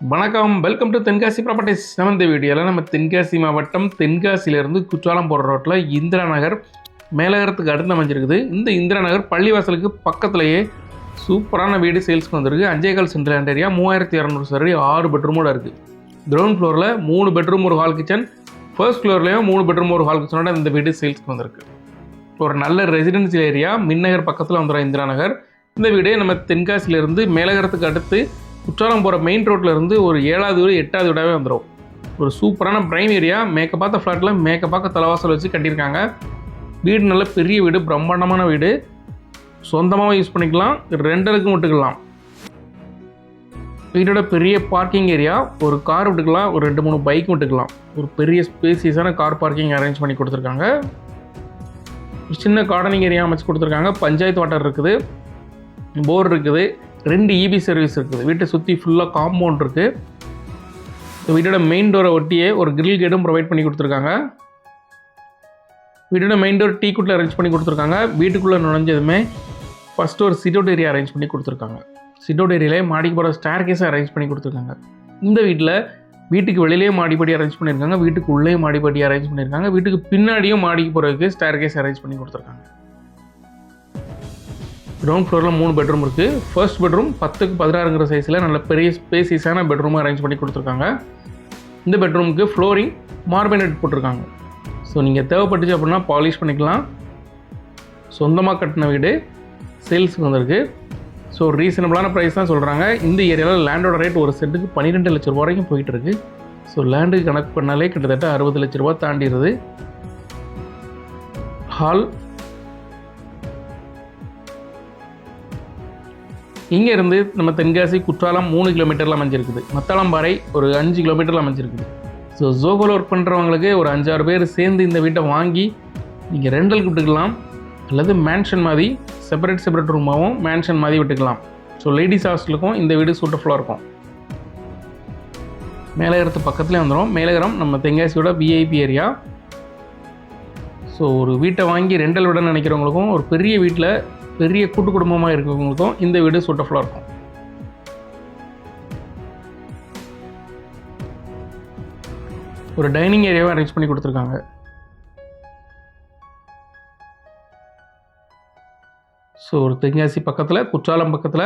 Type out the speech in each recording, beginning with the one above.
வணக்கம், welcome to Tenkasi properties. இந்த வீடியோவில் நம்ம தென்காசி மாவட்டம் தென்காசியிலேருந்து குற்றாலம் போகிற ரோட்டில் இந்திரா நகர் மேலகரத்துக்கு அடுத்து அமைஞ்சிருக்குது. இந்த இந்திரா நகர் பள்ளிவாசலுக்கு பக்கத்துலேயே சூப்பரான வீடு சேல்ஸ்க்கு வந்திருக்கு. 5 சென்ட் லேண்ட் ஏரியா, 3200 சதுரடி, 6 பெட்ரூமோடு இருக்குது. கிரவுண்ட் ஃப்ளோரில் 3 பெட்ரூம் ஒரு ஹால் கிச்சன், ஃபர்ஸ்ட் ஃப்ளோர்லேயும் 3 பெட்ரூம் ஒரு ஹால் கிச்சனோட இந்த வீடு சேல்ஸ்க்கு வந்திருக்கு. ஒரு நல்ல ரெசிடென்சியல் ஏரியா, மின்னகர் பக்கத்தில் வந்துடும் இந்திரா நகர். இந்த வீடு நம்ம தென்காசியிலேருந்து மேலகரத்துக்கு அடுத்து குற்றாலம் போகிற மெயின் ரோட்டில் இருந்து ஒரு 7வது வீடு 8வது வீடாகவே வந்துடும். ஒரு சூப்பரான பிரைம் ஏரியா, மேற்க ஃப்ளாட்டில் மேற்க தலைவாசல் வச்சு கட்டியிருக்காங்க. வீடு நல்ல பெரிய வீடு, பிரம்மாண்டமான வீடு. சொந்தமாக யூஸ் பண்ணிக்கலாம், ரெண்டலுக்கும் விட்டுக்கலாம். வீட்டோட பெரிய பார்க்கிங் ஏரியா, ஒரு கார் விட்டுக்கலாம், ஒரு 2-3 பைக் விட்டுக்கலாம். ஒரு பெரிய ஸ்பேசியஸான கார் பார்க்கிங் அரேஞ்ச் பண்ணி கொடுத்துருக்காங்க. சின்ன கார்டனிங் ஏரியா அமைச்சு கொடுத்துருக்காங்க. பஞ்சாயத்து வாட்டர் இருக்குது, போர் இருக்குது, 2 EB சர்வீஸ் இருக்குது. வீட்டை சுற்றி ஃபுல்லாக காம்பவுண்ட் இருக்குது. வீட்டோட மெயின் டோரை ஒட்டியே ஒரு கிரில் கேட்டும் ப்ரொவைட் பண்ணி கொடுத்துருக்காங்க. வீட்டோட மெயின் டோர் டீ குட்டில் அரேஞ்ச் பண்ணி கொடுத்துருக்காங்க. வீட்டுக்குள்ளே நுழைஞ்சதுமே ஃபஸ்ட்டு ஒரு சிட் அவுட் ஏரியா அரேஞ்ச் பண்ணி கொடுத்துருக்காங்க. சிட் அவுட் ஏரியாலே மாடிக்கு போகிற ஸ்டேர் கேஸை அரேஞ்ச் பண்ணி கொடுத்துருக்காங்க. இந்த வீட்டில் வீட்டுக்கு வெளியிலேயே மாடிப்படி அரேஞ்ச் பண்ணியிருக்காங்க, வீட்டுக்கு உள்ளே மாடிப்படி அரேஞ்ச் பண்ணியிருக்காங்க. வீட்டுக்கு பின்னாடியும் மாடிக்கு போகிறதுக்கு ஸ்டேர் கேஸ் அரேஞ்ச் பண்ணி கொடுத்துருக்காங்க. கிரவுண்ட் ஃப்ளோரில் 3 பெட்ரூம் இருக்குது. ஃபர்ஸ்ட் பெட்ரூம் 10க்கு 16ங்கிற சைஸில் நல்ல பெரிய ஸ்பேசியஸான பெட்ரூமாக அரேஞ்ச் பண்ணி கொடுத்துருக்காங்க. இந்த பெட்ரூமுக்கு ஃப்ளோரிங் மார்பனேட் போட்டிருக்காங்க. ஸோ நீங்கள் தேவைப்பட்டுச்சு அப்படின்னா பாலிஷ் பண்ணிக்கலாம். சொந்தமாக கட்டின வீடு சேல்ஸுக்கு வந்திருக்கு. ஸோ ரீசனபிளான ப்ரைஸ் தான் சொல்கிறாங்க. இந்த ஏரியாவில் லேண்டோட ரேட் ஒரு சென்ட்டுக்கு 12 லட்ச ரூபா வரைக்கும் போயிட்டுருக்கு. ஸோ லேண்டுக்கு கணக்கு பண்ணாலே கிட்டத்தட்ட 60 லட்ச ரூபா தாண்டிடுது. ஹால் இங்கேருந்து நம்ம தென்காசி குற்றாலம் 3 கிலோமீட்டரில் அமைஞ்சிருக்குது. மத்தளம்பாறை ஒரு 5 கிலோமீட்டரில் அமைஞ்சிருக்குது. ஸோ ஜோகோவில் ஒர்க் பண்ணுறவங்களுக்கு ஒரு 5-6 பேர் சேர்ந்து இந்த வீட்டை வாங்கி நீங்கள் ரெண்டலுக்கு விட்டுக்கலாம், அல்லது மேன்ஷன் மாதிரி செப்பரேட் ரூமாகவும் மேன்ஷன் மாதிரி விட்டுக்கலாம். ஸோ லேடிஸ் ஹாஸ்டலுக்கும் இந்த வீடு சூட்டஃபுல்லாக இருக்கும். மேலகரத்து பக்கத்துலேயே வந்துடும். மேலகரம் நம்ம தென்காசியோட VIP ஏரியா. ஸோ ஒரு வீட்டை வாங்கி ரெண்டல் விட நினைக்கிறவங்களுக்கும், ஒரு பெரிய வீட்டில் பெரிய கூட்டு குடும்பமாக இருக்கிறவங்களுக்கும் இந்த வீடு சூட்டஃபுல்லாக இருக்கும். ஒரு டைனிங் ஏரியாவை அரேஞ்ச் பண்ணி கொடுத்துருக்காங்க. ஸோ ஒரு தென்காசி பக்கத்தில் குற்றாலம் பக்கத்தில்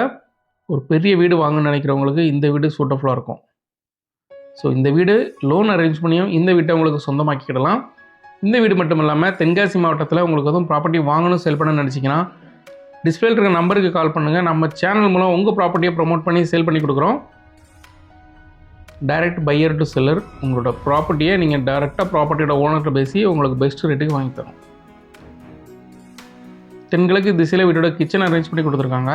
ஒரு பெரிய வீடு வாங்கணும்னு நினைக்கிறவங்களுக்கு இந்த வீடு சூட்டஃபுல்லாக இருக்கும். ஸோ இந்த வீடு லோன் அரேஞ்ச் பண்ணியும் இந்த வீட்டை உங்களுக்கு சொந்தமாக்கிக்கிடலாம். இந்த வீடு மட்டும் இல்லாமல் தென்காசி மாவட்டத்தில் உங்களுக்கு எதுவும் ப்ராப்பர்ட்டி வாங்கணும், சேல் பண்ணணும்னு நினச்சிங்கன்னா டிஸ்பிளேல இருக்கிற நம்பருக்கு கால் பண்ணுங்கள். நம்ம சேனல் மூலம் உங்கள் ப்ராப்பர்ட்டியை ப்ரொமோட் பண்ணி சேல் பண்ணி கொடுக்குறோம். Direct buyer to seller. உங்களோட ப்ராப்பர்ட்டியை நீங்கள் டைரெக்டாக ப்ராப்பர்ட்டியோட ஓனர்கிட்ட பேசி உங்களுக்கு பெஸ்ட் ரேட்டுக்கு வாங்கி தரோம். தென்கிழக்கு திசையில் வீட்டோட கிச்சன் அரேஞ்ச் பண்ணி கொடுத்துருக்காங்க.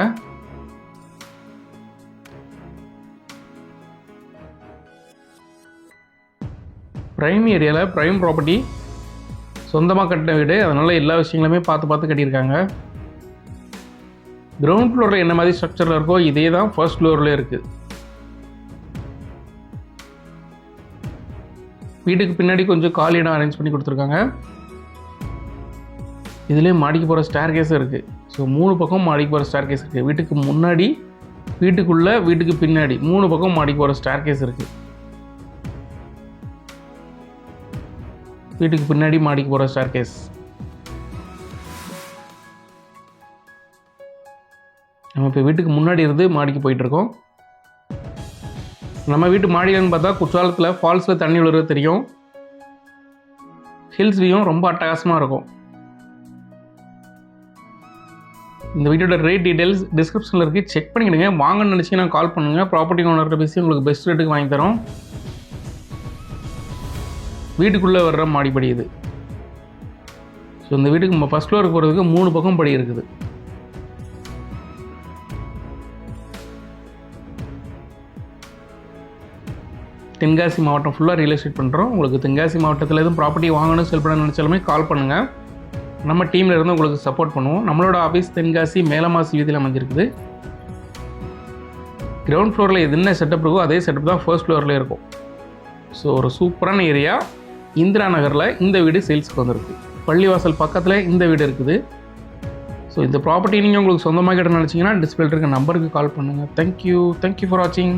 ப்ரைம் ஏரியாவில் ப்ரைம் ப்ராப்பர்ட்டி, சொந்தமாக கட்டின வீடு, அதனால் எல்லா விஷயங்களுமே பார்த்து கட்டியிருக்காங்க. கிரவுண்ட் ஃப்ளோரில் என்ன மாதிரி ஸ்ட்ரக்சரில் இருக்கோ இதே தான் ஃபர்ஸ்ட் ஃப்ளோரில் இருக்குது. வீட்டுக்கு பின்னாடி கொஞ்சம் காலி இடம் அரேஞ்ச் பண்ணி கொடுத்துருக்காங்க. இதுலேயே மாடிக்கு போகிற ஸ்டேர் கேஸும் இருக்குது. ஸோ 3 பக்கம் மாடிக்கு போகிற ஸ்டேர் கேஸ் இருக்குது. வீட்டுக்கு முன்னாடி, வீட்டுக்குள்ளே, வீட்டுக்கு பின்னாடி 3 பக்கம் மாடிக்கு போகிற ஸ்டேர் கேஸ் இருக்குது. வீட்டுக்கு பின்னாடி மாடிக்கு போகிற ஸ்டேர் கேஸ். நம்ம இப்போ வீட்டுக்கு முன்னாடி இருந்து மாடிக்கு போயிட்டுருக்கோம். நம்ம வீட்டு மாடியிலன்னு பார்த்தா குற்றாலத்தில் ஃபால்ஸில் தண்ணி விழுறது தெரியும். ஹில்ஸ் வியூவும் ரொம்ப அட்டகாசமாக இருக்கும். இந்த வீட்டோட ரேட் டீட்டெயில்ஸ் டிஸ்கிரிப்ஷனில் இருக்குது, செக் பண்ணிக்கிடுங்க. வாங்கன்னு நினச்சிங்கன்னா கால் பண்ணுங்கள். ப்ராப்பர்ட்டி ஓனர்கிட்ட பேசி உங்களுக்கு பெஸ்ட் ரேட்டுக்கு வாங்கி தரோம். வீட்டுக்குள்ளே வர்ற மாடிப்படி இது. ஸோ இந்த வீட்டுக்கு நம்ம ஃபஸ்ட் ஃப்ளோருக்கு போகிறதுக்கு 3 பக்கம் படி இருக்குது. தென்காசி மாவட்டம் ஃபுல்லாக ரியல் எஸ்டேட் பண்ணுறோம். உங்களுக்கு தென்காசி மாவட்டத்தில் எதுவும் ப்ராப்பர்ட்டி வாங்கணும், செல் பண்ண நினச்சாலுமே கால் பண்ணுங்கள். நம்ம டீமில் இருந்து உங்களுக்கு சப்போர்ட் பண்ணுவோம். நம்மளோட ஆஃபீஸ் தென்காசி மேலமாசி வீதியில் அமைஞ்சிருக்குது. கிரவுண்ட் ஃப்ளோரில் என்ன செட்டப் இருக்கோ அதே செட்டப் தான் ஃபர்ஸ்ட் ஃப்ளோரில் இருக்கும். ஸோ ஒரு சூப்பரான ஏரியா இந்திரா நகரில் இந்த வீடு சேல்ஸுக்கு வந்திருக்கு. பள்ளிவாசல் பக்கத்தில் இந்த வீடு இருக்குது. ஸோ இந்த ப்ராப்பர்ட்டி நீங்கள் உங்களுக்கு சொந்தமாக கிட்ட நினச்சிங்கன்னா டிஸ்பிளே இருக்க நம்பருக்கு கால் பண்ணுங்கள். தேங்க்யூ ஃபார் வாட்சிங்.